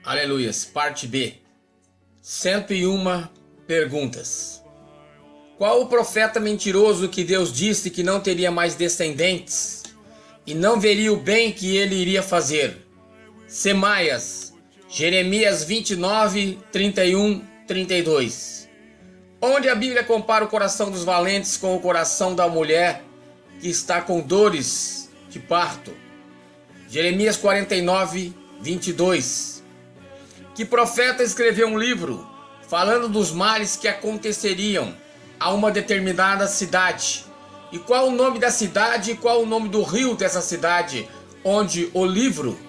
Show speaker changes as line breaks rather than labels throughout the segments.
Aleluias, parte B. 101 perguntas. Qual o profeta mentiroso que Deus disse que não teria mais descendentes e não veria o bem que ele iria fazer? Semaias, Jeremias 29, 31, 32. Onde a Bíblia compara o coração dos valentes com o coração da mulher que está com dores de parto? Jeremias 49, 22. Que profeta escreveu um livro falando dos males que aconteceriam a uma determinada cidade? E qual o nome da cidade e qual o nome do rio dessa cidade, onde o livro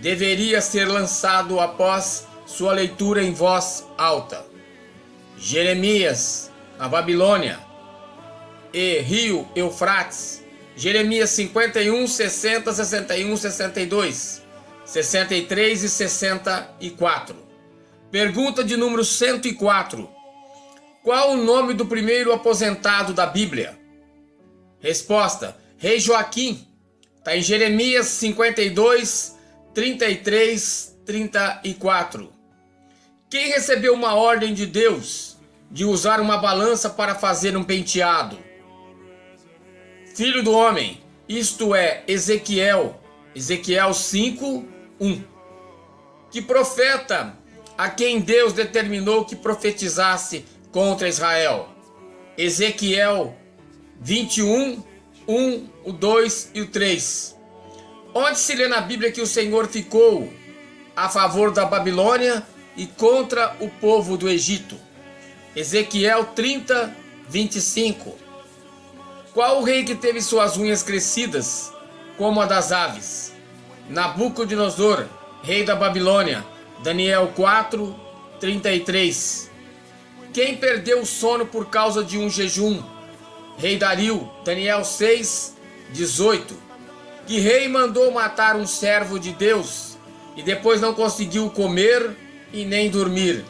deveria ser lançado após sua leitura em voz alta? Jeremias, na Babilônia, e rio Eufrates. Jeremias 51, 60, 61, 62, 63 e 64. Pergunta de número 104. Qual o nome do primeiro aposentado da Bíblia? Resposta: Rei Joaquim. Está em Jeremias 52, 33, 34. Quem recebeu uma ordem de Deus de usar uma balança para fazer um penteado? Filho do homem, isto é, Ezequiel. Ezequiel 5, 1. Que profeta a quem Deus determinou que profetizasse contra Israel? Ezequiel 21, 1, o 2 e o 3. Onde se lê na Bíblia que o Senhor ficou a favor da Babilônia e contra o povo do Egito? Ezequiel 30, 25. Qual o rei que teve suas unhas crescidas como a das aves? Nabucodonosor, rei da Babilônia. Daniel 4, 33. Quem perdeu o sono por causa de um jejum? Rei Dario. Daniel 6, 18. Que rei mandou matar um servo de Deus e depois não conseguiu comer e nem dormir?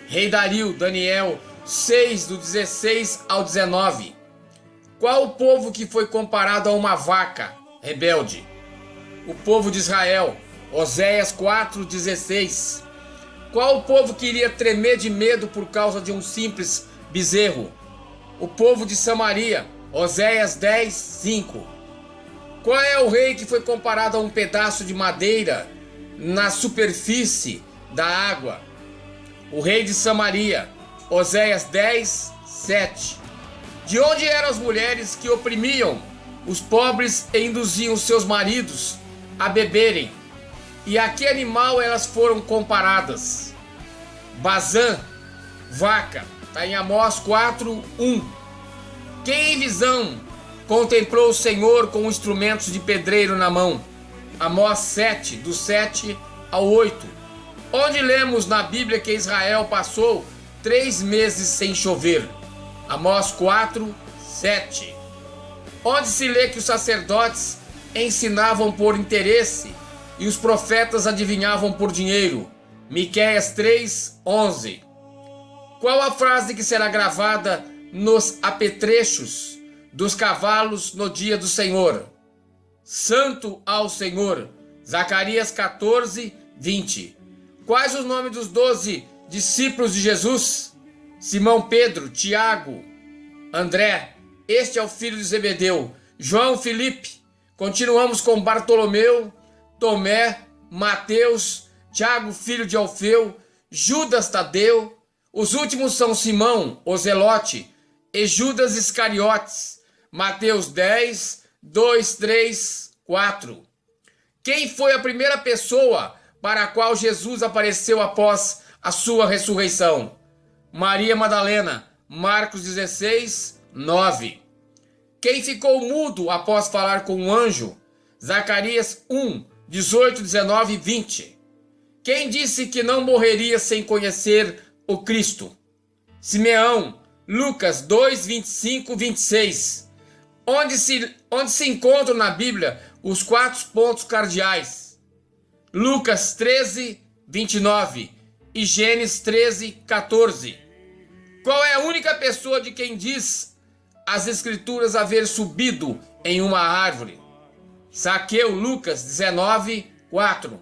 Rei Dario. Daniel 6, do 16 ao 19. Qual o povo que foi comparado a uma vaca rebelde? O povo de Israel. Oséias 4, 16. Qual o povo que iria tremer de medo por causa de um simples bezerro? O povo de Samaria. Oséias 10, 5. Qual é o rei que foi comparado a um pedaço de madeira na superfície da água? O rei de Samaria. Oséias 10, 7. De onde eram as mulheres que oprimiam os pobres e induziam seus maridos a beberem? E a que animal elas foram comparadas? Bazã, vaca. Está em Amós 4, 1. Quem em visão contemplou o Senhor com instrumentos de pedreiro na mão? Amós 7, do 7 ao 8. Onde lemos na Bíblia que Israel passou 3 meses sem chover? Amós 4, 7. Onde se lê que os sacerdotes ensinavam por interesse e os profetas adivinhavam por dinheiro? Miqueias 3, 11. Qual a frase que será gravada nos apetrechos dos cavalos no dia do Senhor? Santo ao Senhor. Zacarias 14, 20. Quais os nomes dos 12 discípulos de Jesus? Simão Pedro, Tiago, André, este é o filho de Zebedeu, João, Filipe. Continuamos com Bartolomeu, Tomé, Mateus, Tiago, filho de Alfeu, Judas Tadeu. Os últimos são Simão, o Zelote, e Judas Iscariotes. Mateus 10, 2, 3, 4. Quem foi a primeira pessoa para a qual Jesus apareceu após a sua ressurreição? Maria Madalena. Marcos 16, 9. Quem ficou mudo após falar com um anjo? Zacarias 1, 18, 19 e 20. Quem disse que não morreria sem conhecer o Cristo? Simeão. Lucas 2, 25, 26. Onde se encontram na Bíblia os 4 pontos cardeais? Lucas 13, 29 e Gênesis 13, 14. Qual é a única pessoa de quem diz as Escrituras haver subido em uma árvore? Zaqueu. Lucas 19, 4.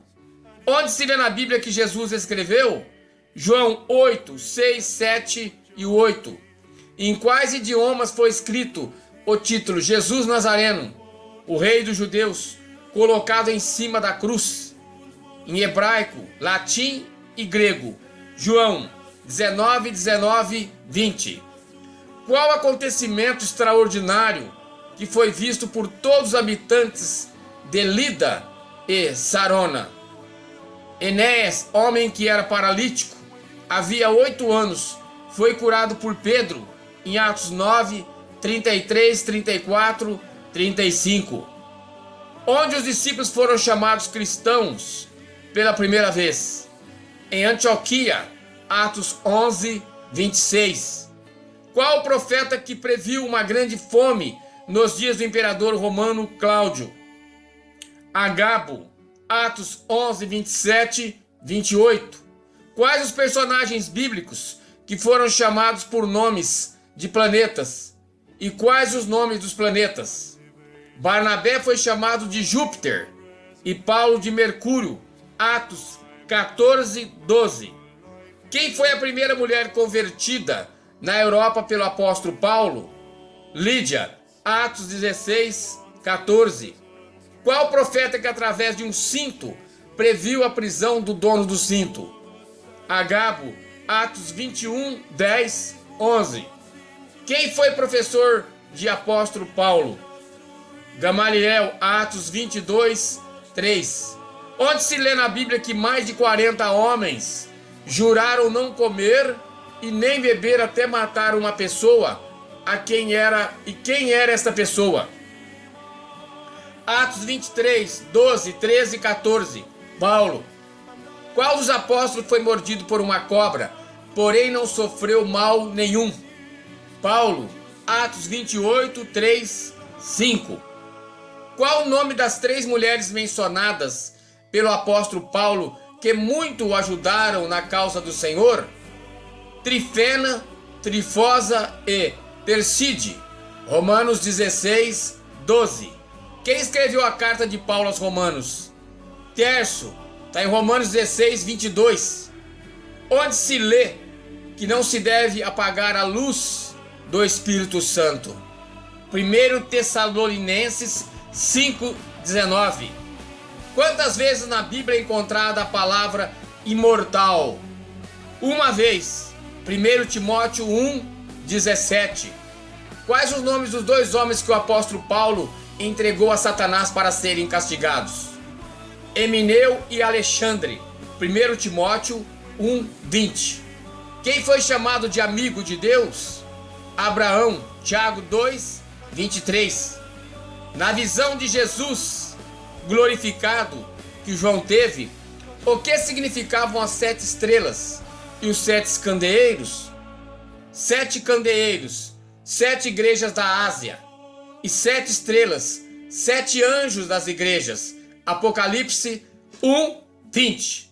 Onde se lê na Bíblia que Jesus escreveu? João 8, 6, 7 e 8. Em quais idiomas foi escrito o título Jesus Nazareno, o Rei dos Judeus, colocado em cima da cruz? Em hebraico, latim e grego. João 19, 19, 20. Qual acontecimento extraordinário que foi visto por todos os habitantes de Lida e Sarona? Enéas, homem que era paralítico, havia 8 anos, foi curado por Pedro, em Atos 9, 33, 34, 35. Onde os discípulos foram chamados cristãos pela primeira vez? Em Antioquia, Atos 11, 26. Qual o profeta que previu uma grande fome nos dias do imperador romano Cláudio? Agabo, Atos 11, 27, 28. Quais os personagens bíblicos que foram chamados por nomes de planetas? E quais os nomes dos planetas? Barnabé foi chamado de Júpiter e Paulo de Mercúrio. Atos 14, 12. Quem foi a primeira mulher convertida na Europa pelo apóstolo Paulo? Lídia. Atos 16, 14. Qual profeta que através de um cinto previu a prisão do dono do cinto? Agabo. Atos 21, 10, 11. Quem foi professor de apóstolo Paulo? Gamaliel. Atos 22, 3. Onde se lê na Bíblia que mais de 40 homens juraram não comer e nem beber até matar uma pessoa? Quem era esta pessoa? Atos 23, 12, 13 e 14. Paulo. Qual dos apóstolos foi mordido por uma cobra, porém não sofreu mal nenhum? Paulo. Atos 28, 3, 5. Qual o nome das 3 mulheres mencionadas pelo apóstolo Paulo que muito o ajudaram na causa do Senhor? Trifena, Trifosa e Perside. Romanos 16, 12. Quem escreveu a carta de Paulo aos Romanos? Terço. Está em Romanos 16, 22. Onde se lê que não se deve apagar a luz do Espírito Santo? 1 Tessalonicenses 5, 19. Quantas vezes na Bíblia é encontrada a palavra imortal? Uma vez. 1 Timóteo 1, 17. Quais os nomes dos 2 homens que o apóstolo Paulo entregou a Satanás para serem castigados? Emineu e Alexandre. 1 Timóteo 1, 20. Quem foi chamado de amigo de Deus? Abraão. Tiago 2, 23. Na visão de Jesus glorificado que João teve, o que significavam as 7 estrelas e os 7 candeeiros? 7 candeeiros, 7 igrejas da Ásia e 7 estrelas, 7 anjos das igrejas. Apocalipse 1, 20.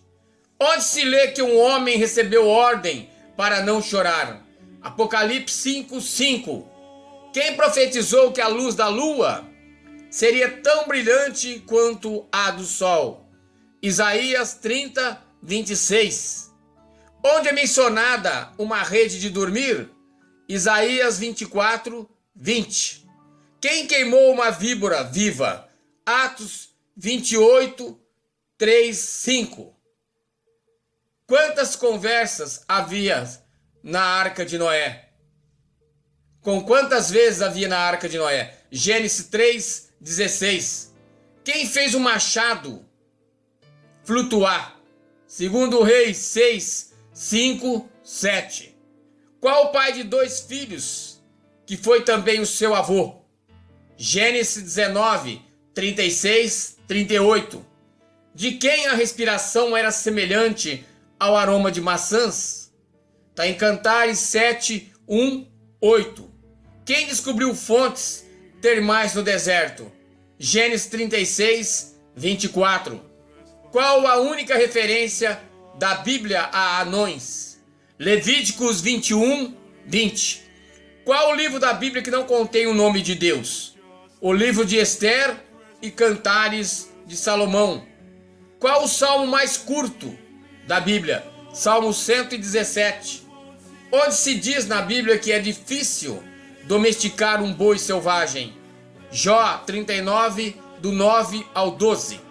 Onde se lê que um homem recebeu ordem para não chorar? Apocalipse 5, 5. Quem profetizou que a luz da lua seria tão brilhante quanto a do sol? Isaías 30, 26. Onde é mencionada uma rede de dormir? Isaías 24, 20. Quem queimou uma víbora viva? Atos 28, 3, 5. Quantas conversas havia na arca de Noé? Com quantas vezes havia na arca de Noé? Gênesis 3, 16. Quem fez o machado flutuar? Segundo Reis 6, 5, 7. Qual o pai de 2 filhos que foi também o seu avô? Gênesis 19, 36, 38. De quem a respiração era semelhante ao aroma de maçãs? Está em Cantares 7, 1, 8. Quem descobriu fontes termais no deserto? Gênesis 36, 24. Qual a única referência da Bíblia a anões? Levíticos 21, 20. Qual o livro da Bíblia que não contém o nome de Deus? O livro de Esther e Cantares de Salomão. Qual o salmo mais curto da Bíblia? Salmo 117. Onde se diz na Bíblia que é difícil domesticar um boi selvagem? Jó 39, do 9 ao 12.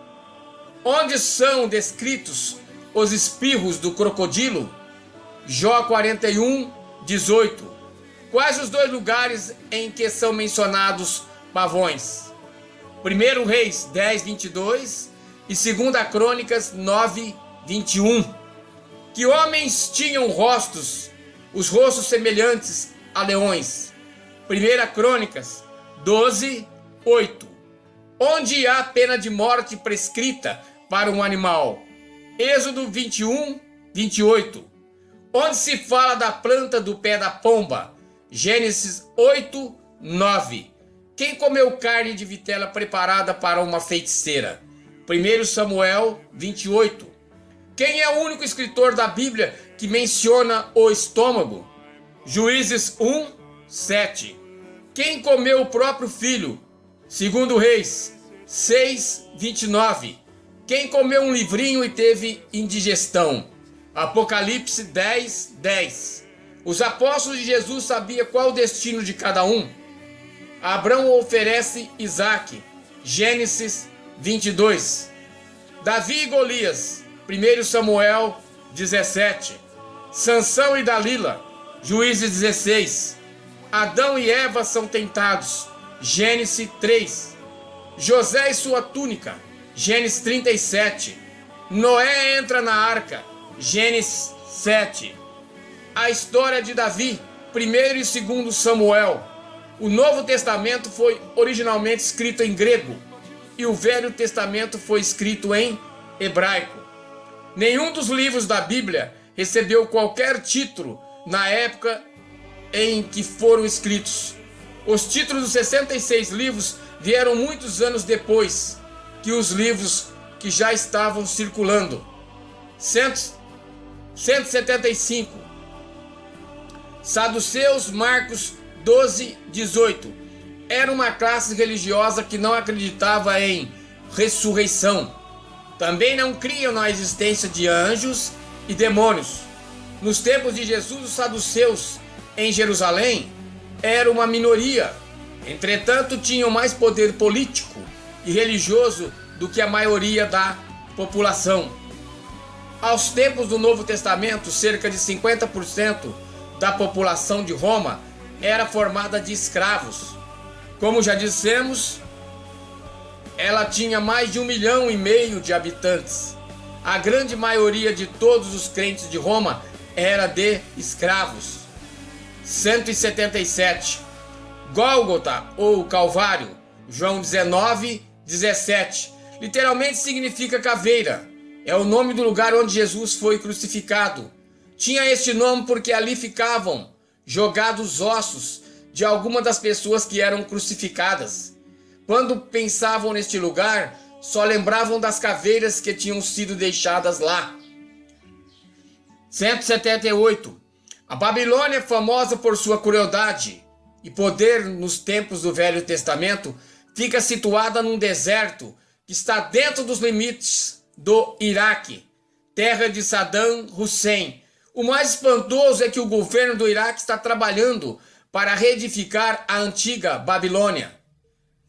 Onde são descritos os espirros do crocodilo? Jó 41, 18. Quais os dois lugares em que são mencionados pavões? 1 Reis 10, 22 e 2 Crônicas 9, 21. Que homens tinham os rostos semelhantes a leões? 1 Crônicas 12, 8. Onde há pena de morte prescrita para um animal? Êxodo 21, 28. Onde se fala da planta do pé da pomba? Gênesis 8, 9. Quem comeu carne de vitela preparada para uma feiticeira? 1 Samuel 28. Quem é o único escritor da Bíblia que menciona o estômago? Juízes 1, 7. Quem comeu o próprio filho? 2 Reis 6, 29. Quem comeu um livrinho e teve indigestão? Apocalipse 10, 10. Os apóstolos de Jesus sabiam qual o destino de cada um. Abraão oferece Isaque. Gênesis 22. Davi e Golias. 1 Samuel 17. Sansão e Dalila. Juízes 16. Adão e Eva são tentados. Gênesis 3. José e sua túnica. Gênesis 37. Noé entra na arca. Gênesis 7. A história de Davi. 1 e 2 Samuel. O Novo Testamento foi originalmente escrito em grego e o Velho Testamento foi escrito em hebraico. Nenhum dos livros da Bíblia recebeu qualquer título na época em que foram escritos. Os títulos dos 66 livros vieram muitos anos depois que os livros que já estavam circulando. 175. Saduceus, Marcos 12, 18. Era uma classe religiosa que não acreditava em ressurreição. Também não criam na existência de anjos e demônios. Nos tempos de Jesus, os saduceus em Jerusalém eram uma minoria. Entretanto, tinham mais poder político e religioso do que a maioria da população. Aos tempos do Novo Testamento, cerca de 50% da população de Roma era formada de escravos. Como já dissemos, ela tinha mais de 1,5 milhão de habitantes. A grande maioria de todos os crentes de Roma era de escravos. 177. Gólgota ou Calvário, João 19, 17. Literalmente significa caveira. É o nome do lugar onde Jesus foi crucificado. Tinha este nome porque ali ficavam jogados ossos de alguma das pessoas que eram crucificadas. Quando pensavam neste lugar, só lembravam das caveiras que tinham sido deixadas lá. 178. A Babilônia é famosa por sua crueldade e poder nos tempos do Velho Testamento. Fica situada num deserto que está dentro dos limites do Iraque, terra de Saddam Hussein. O mais espantoso é que o governo do Iraque está trabalhando para reedificar a antiga Babilônia.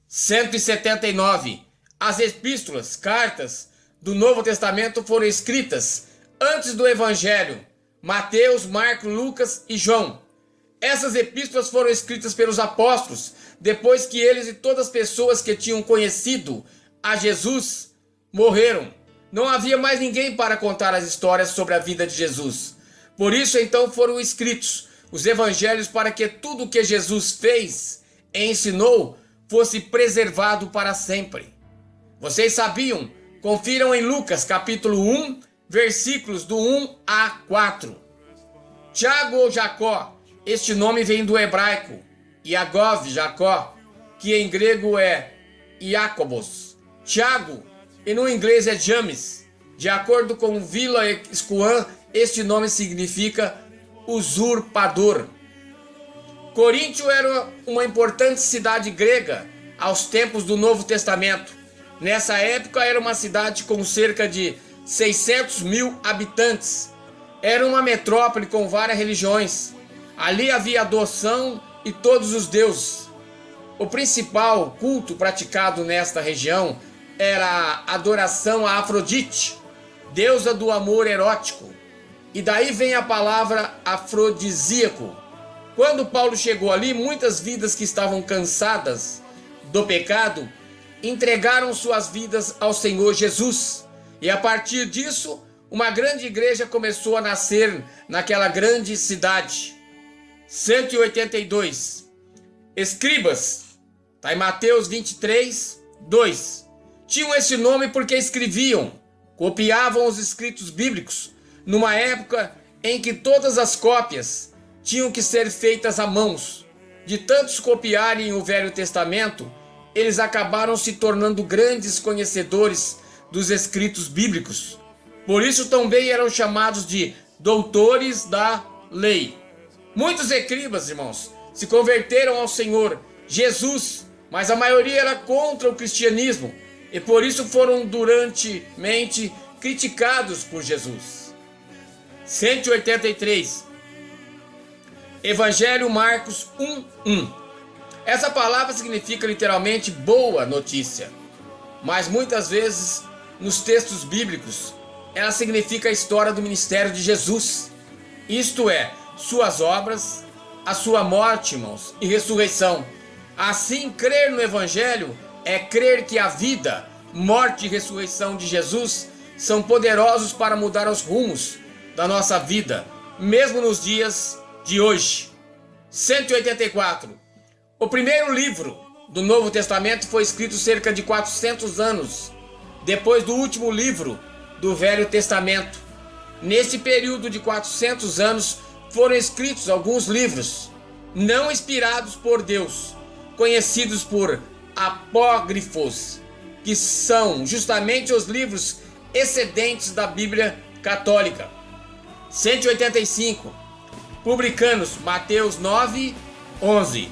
179. As epístolas, cartas do Novo Testamento foram escritas antes do Evangelho. Mateus, Marcos, Lucas e João. Essas epístolas foram escritas pelos apóstolos depois que eles e todas as pessoas que tinham conhecido a Jesus morreram. Não havia mais ninguém para contar as histórias sobre a vida de Jesus. Por isso, então, foram escritos os evangelhos para que tudo o que Jesus fez e ensinou fosse preservado para sempre. Vocês sabiam? Confiram em Lucas, capítulo 1, versículos do 1 a 4. Tiago ou Jacó, este nome vem do hebraico, Iagov, Jacó, que em grego é Iacobos. Tiago, e no inglês é James. De acordo com Vila Squam, este nome significa usurpador. Coríntio era uma importante cidade grega aos tempos do Novo Testamento. Nessa época era uma cidade com cerca de 600 mil habitantes. Era uma metrópole com várias religiões. Ali havia adoração e todos os deuses. O principal culto praticado nesta região era a adoração a Afrodite, deusa do amor erótico. E daí vem a palavra afrodisíaco. Quando Paulo chegou ali, muitas vidas que estavam cansadas do pecado entregaram suas vidas ao Senhor Jesus. E a partir disso, uma grande igreja começou a nascer naquela grande cidade. 182. Escribas, está em Mateus 23, 2. Tinham esse nome porque escreviam, copiavam os escritos bíblicos, numa época em que todas as cópias tinham que ser feitas à mãos. De tantos copiarem o Velho Testamento, eles acabaram se tornando grandes conhecedores dos escritos bíblicos. Por isso também eram chamados de doutores da lei. Muitos escribas, irmãos, se converteram ao Senhor Jesus, mas a maioria era contra o cristianismo e por isso foram durantemente criticados por Jesus. 183. Evangelho Marcos 1:1. Essa palavra significa literalmente boa notícia, mas muitas vezes nos textos bíblicos ela significa a história do ministério de Jesus, isto é, suas obras, a sua morte, irmãos, e ressurreição. Assim, crer no Evangelho é crer que a vida, morte e ressurreição de Jesus são poderosos para mudar os rumos da nossa vida, mesmo nos dias de hoje. 184. O primeiro livro do Novo Testamento foi escrito cerca de 400 anos depois do último livro do Velho Testamento. Nesse período de 400 anos foram escritos alguns livros não inspirados por Deus, conhecidos por apócrifos, que são justamente os livros excedentes da Bíblia Católica. 185. Publicanos, Mateus 9, 11.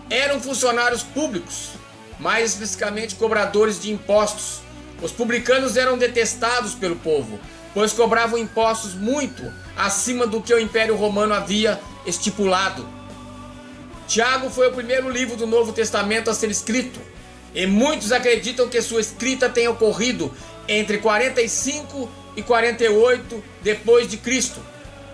Eram funcionários públicos, mais especificamente cobradores de impostos. Os publicanos eram detestados pelo povo, pois cobravam impostos muito acima do que o Império Romano havia estipulado. Tiago foi o primeiro livro do Novo Testamento a ser escrito, e muitos acreditam que sua escrita tenha ocorrido entre 45 e 48 depois de Cristo.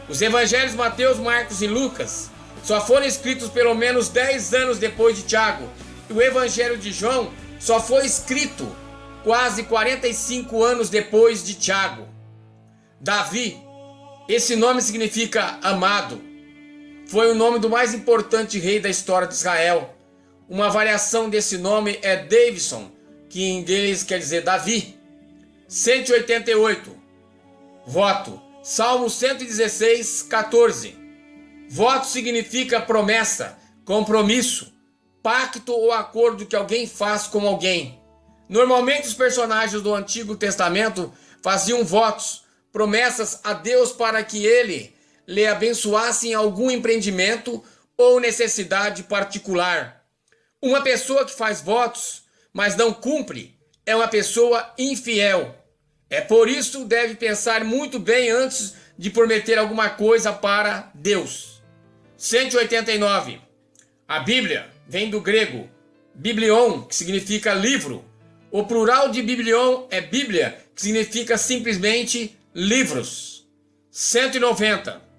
Os evangelhos Mateus, Marcos e Lucas só foram escritos pelo menos 10 anos depois de Tiago, e o evangelho de João só foi escrito quase 45 anos depois de Tiago. Davi, esse nome significa amado, foi o nome do mais importante rei da história de Israel. Uma variação desse nome é Davidson, que em inglês quer dizer Davi. 188. Voto. Salmo 116, 14. Voto significa promessa, compromisso, pacto ou acordo que alguém faz com alguém. Normalmente os personagens do Antigo Testamento faziam votos, promessas a Deus para que ele lhe abençoasse em algum empreendimento ou necessidade particular. Uma pessoa que faz votos, mas não cumpre, é uma pessoa infiel. É por isso deve pensar muito bem antes de prometer alguma coisa para Deus. 189. A Bíblia vem do grego biblion, que significa livro. O plural de biblion é Bíblia, que significa simplesmente livros. 190.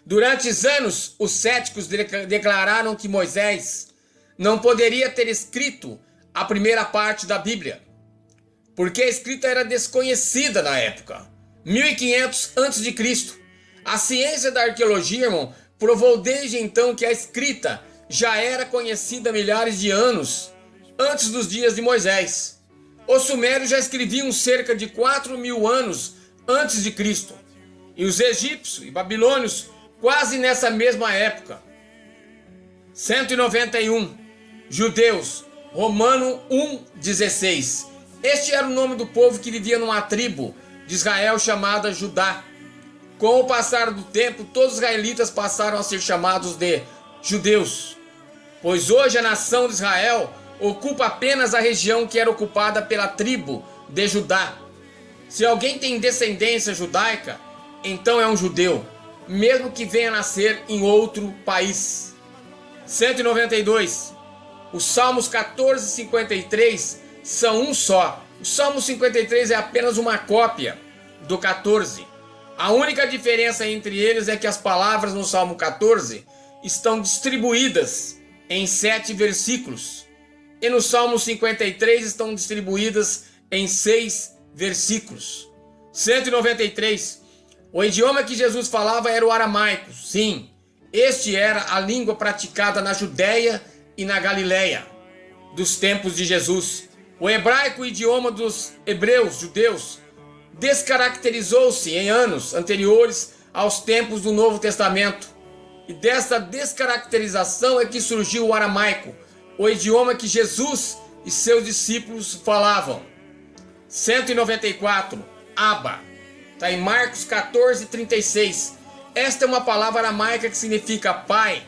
Durante anos, os céticos declararam que Moisés não poderia ter escrito a primeira parte da Bíblia, porque a escrita era desconhecida na época, 1500 a.C. A ciência da arqueologia, irmão, provou desde então que a escrita já era conhecida há milhares de anos antes dos dias de Moisés. Os sumérios já escreviam cerca de 4.000 anos antes de Cristo, e os egípcios e babilônios quase nessa mesma época. 191. Judeus, Romano 1,16. Este era o nome do povo que vivia numa tribo de Israel chamada Judá. Com o passar do tempo, todos os israelitas passaram a ser chamados de judeus, pois hoje a nação de Israel ocupa apenas a região que era ocupada pela tribo de Judá. Se alguém tem descendência judaica, então é um judeu, mesmo que venha nascer em outro país. 192. Os Salmos 14 e 53 são um só. O Salmo 53 é apenas uma cópia do 14. A única diferença entre eles é que as palavras no Salmo 14 estão distribuídas em 7 versículos. E no Salmo 53 estão distribuídas em 6 versículos. 193. O idioma que Jesus falava era o aramaico. Sim, este era a língua praticada na Judéia e na Galiléia dos tempos de Jesus. O hebraico, o idioma dos hebreus, judeus, descaracterizou-se em anos anteriores aos tempos do Novo Testamento. E dessa descaracterização é que surgiu o aramaico, o idioma que Jesus e seus discípulos falavam. 194. Abba. Está em Marcos 14, 36. Esta é uma palavra aramaica que significa pai.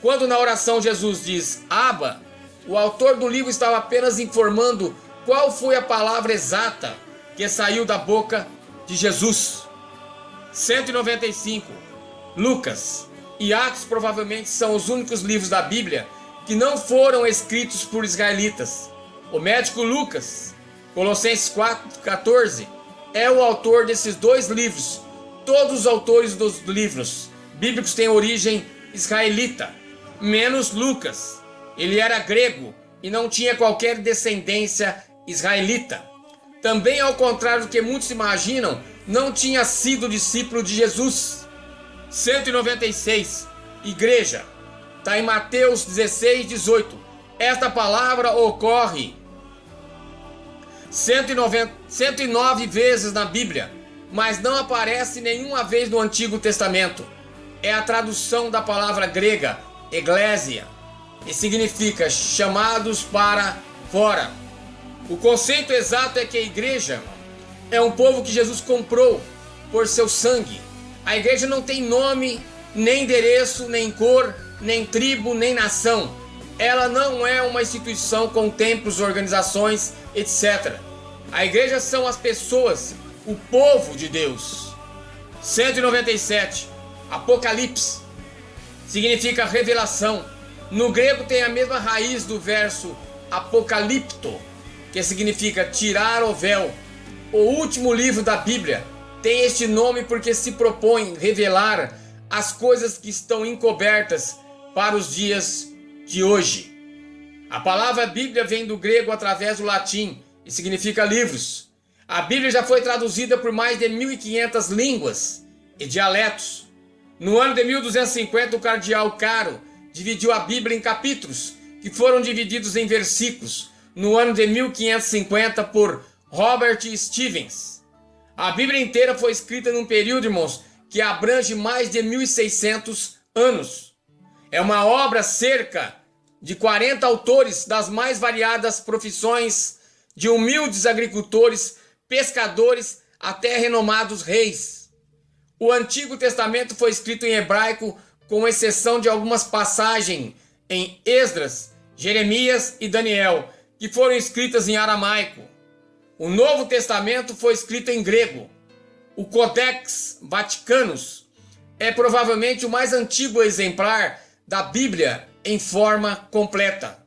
Quando na oração Jesus diz Abba, o autor do livro estava apenas informando qual foi a palavra exata que saiu da boca de Jesus. 195. Lucas e Atos provavelmente são os únicos livros da Bíblia que não foram escritos por israelitas. O médico Lucas, Colossenses 4,14, é o autor desses 2 livros. Todos os autores dos livros bíblicos têm origem israelita, menos Lucas. Ele era grego e não tinha qualquer descendência israelita. Também, ao contrário do que muitos imaginam, não tinha sido discípulo de Jesus. 196. Igreja. Está em Mateus 16, 18. Esta palavra ocorre 109 vezes na Bíblia, mas não aparece nenhuma vez no Antigo Testamento. É a tradução da palavra grega, eclésia, e significa chamados para fora. O conceito exato é que a igreja é um povo que Jesus comprou por seu sangue. A igreja não tem nome, nem endereço, nem cor, nem tribo, nem nação. Ela não é uma instituição com templos, organizações, etc. A igreja são as pessoas, o povo de Deus. 197. Apocalipse significa revelação. No grego tem a mesma raiz do verso apocalipto, que significa tirar o véu. O último livro da Bíblia tem este nome porque se propõe revelar as coisas que estão encobertas para os dias de hoje. A palavra Bíblia vem do grego através do latim e significa livros. A Bíblia já foi traduzida por mais de 1.500 línguas e dialetos. No ano de 1250, o cardeal Caro dividiu a Bíblia em capítulos, que foram divididos em versículos, no ano de 1550 por Robert Stevens. A Bíblia inteira foi escrita num período, irmãos, que abrange mais de 1.600 anos. É uma obra cerca de 40 autores das mais variadas profissões, de humildes agricultores, pescadores, até renomados reis. O Antigo Testamento foi escrito em hebraico, com exceção de algumas passagens em Esdras, Jeremias e Daniel, que foram escritas em aramaico. O Novo Testamento foi escrito em grego. O Codex Vaticanus é provavelmente o mais antigo exemplar da Bíblia em forma completa.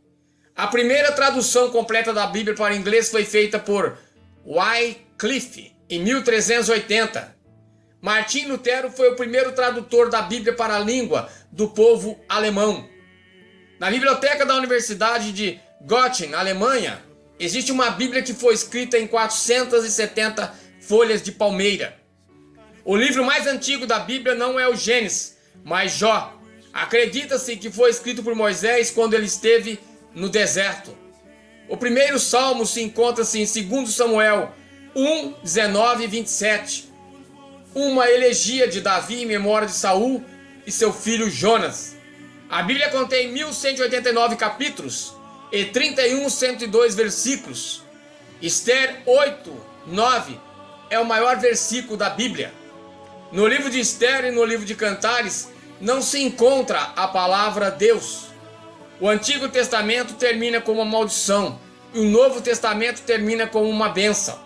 A primeira tradução completa da Bíblia para o inglês foi feita por Wycliffe em 1380. Martim Lutero foi o primeiro tradutor da Bíblia para a língua do povo alemão. Na biblioteca da Universidade de Göttingen, Alemanha, existe uma Bíblia que foi escrita em 470 folhas de palmeira. O livro mais antigo da Bíblia não é o Gênesis, mas Jó. Acredita-se que foi escrito por Moisés quando ele esteve no deserto. O primeiro salmo se encontra-se em 2 Samuel 1, 19 e 27. Uma elegia de Davi em memória de Saul e seu filho Jonas. A Bíblia contém 1189 capítulos e 31.102 versículos. Esther 8, 9 é o maior versículo da Bíblia. No livro de Esther e no livro de Cantares não se encontra a palavra Deus. O Antigo Testamento termina com uma maldição e o Novo Testamento termina com uma bênção.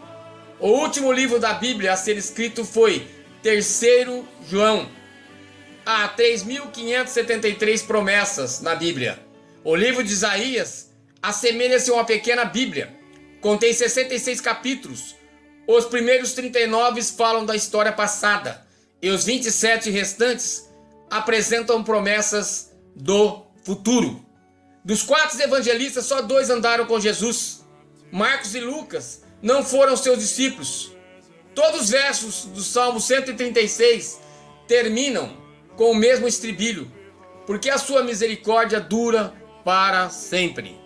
O último livro da Bíblia a ser escrito foi 3º João. Há 3.573 promessas na Bíblia. O livro de Isaías assemelha-se a uma pequena Bíblia. Contém 66 capítulos. Os primeiros 39 falam da história passada e os 27 restantes apresentam promessas do futuro. Dos 4 evangelistas, só 2 andaram com Jesus. Marcos e Lucas não foram seus discípulos. Todos os versos do Salmo 136 terminam com o mesmo estribilho, porque a sua misericórdia dura para sempre.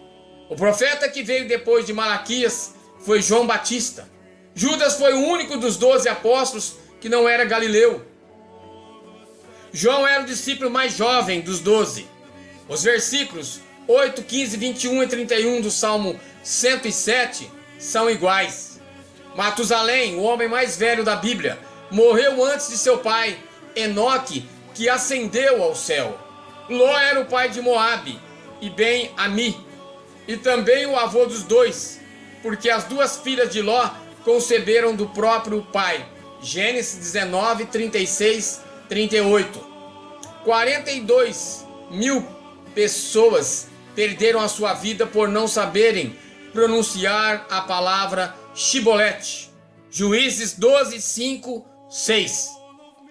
O profeta que veio depois de Malaquias foi João Batista. Judas foi o único dos 12 apóstolos que não era galileu. João era o discípulo mais jovem dos 12. Os versículos 8, 15, 21 e 31 do Salmo 107 são iguais. Matusalém, o homem mais velho da Bíblia, morreu antes de seu pai, Enoque, que ascendeu ao céu. Ló era o pai de Moabe e Ben-Ami, e também o avô dos dois, porque as 2 filhas de Ló conceberam do próprio pai. Gênesis 19, 36, 38. 42 mil pessoas perderam a sua vida por não saberem pronunciar a palavra Shibolete. Juízes 12, 5, 6.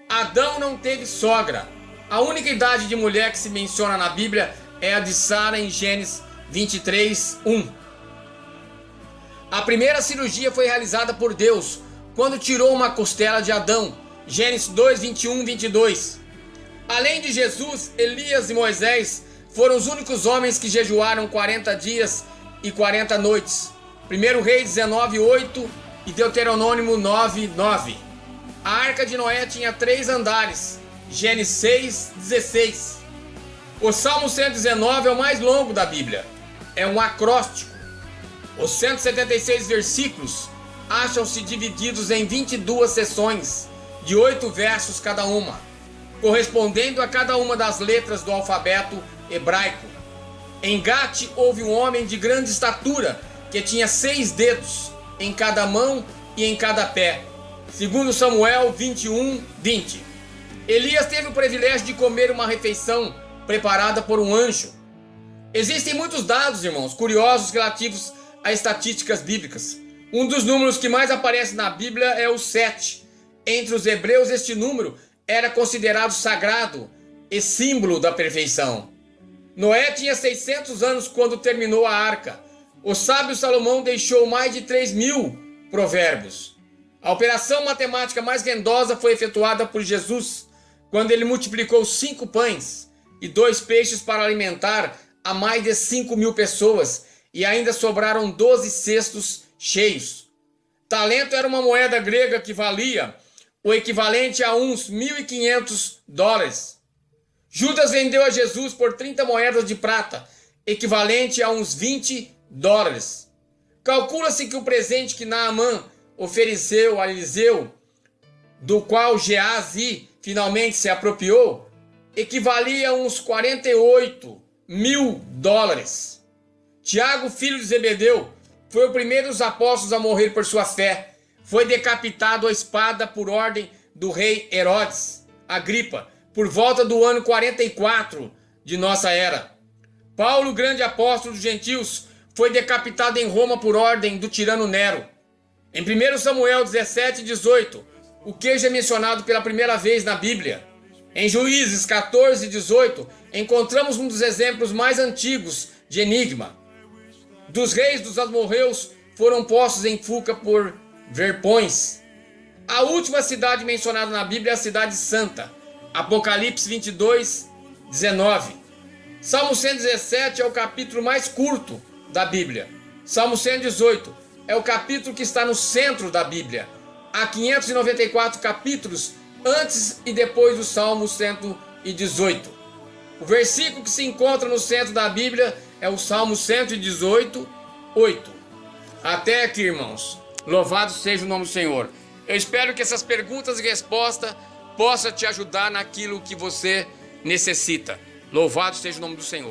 Adão não teve sogra. A única idade de mulher que se menciona na Bíblia é a de Sara em Gênesis 23, 1. A primeira cirurgia foi realizada por Deus quando tirou uma costela de Adão. Gênesis 2, 21, 22. Além de Jesus, Elias e Moisés foram os únicos homens que jejuaram 40 dias e 40 noites. 1 Reis 19, 8 e Deuteronômio 9, 9. A Arca de Noé tinha 3 andares. Gênesis 6, 16. O Salmo 119 é o mais longo da Bíblia. É um acróstico. Os 176 versículos acham-se divididos em 22 seções, de 8 versos cada uma, correspondendo a cada uma das letras do alfabeto hebraico. Em Gate houve um homem de grande estatura, que tinha 6 dedos em cada mão e em cada pé. Segundo Samuel 21, 20. Elias teve o privilégio de comer uma refeição preparada por um anjo. Existem muitos dados, irmãos, curiosos relativos a estatísticas bíblicas. Um dos números que mais aparece na Bíblia é o 7. Entre os hebreus, este número era considerado sagrado e símbolo da perfeição. Noé tinha 600 anos quando terminou a arca. O sábio Salomão deixou mais de 3.000 provérbios. A operação matemática mais rendosa foi efetuada por Jesus, quando ele multiplicou 5 pães e 2 peixes para alimentar a mais de 5.000 pessoas, e ainda sobraram 12 cestos cheios. Talento era uma moeda grega que valia o equivalente a uns $1.500. Judas vendeu a Jesus por 30 moedas de prata, equivalente a uns $20. Calcula-se que o presente que Naamã ofereceu a Eliseu, do qual Geazi finalmente se apropriou, equivalia a uns $48.000. Tiago, filho de Zebedeu, foi o primeiro dos apóstolos a morrer por sua fé. Foi decapitado à espada por ordem do rei Herodes Agripa, por volta do ano 44 de nossa era. Paulo, grande apóstolo dos gentios, foi decapitado em Roma por ordem do tirano Nero. Em 1 Samuel 17, 18, o queijo é mencionado pela primeira vez na Bíblia. Em Juízes 14, 18, encontramos um dos exemplos mais antigos de enigma. Dos reis dos amorreus foram postos em fuga por verpões. A última cidade mencionada na Bíblia é a cidade santa. Apocalipse 22, 19. Salmo 117 é o capítulo mais curto da Bíblia. Salmo 118 é o capítulo que está no centro da Bíblia. Há 594 capítulos antes e depois do Salmo 118. O versículo que se encontra no centro da Bíblia é o Salmo 118, 8. Até aqui, irmãos. Louvado seja o nome do Senhor. Eu espero que essas perguntas e respostas possam te ajudar naquilo que você necessita. Louvado seja o nome do Senhor.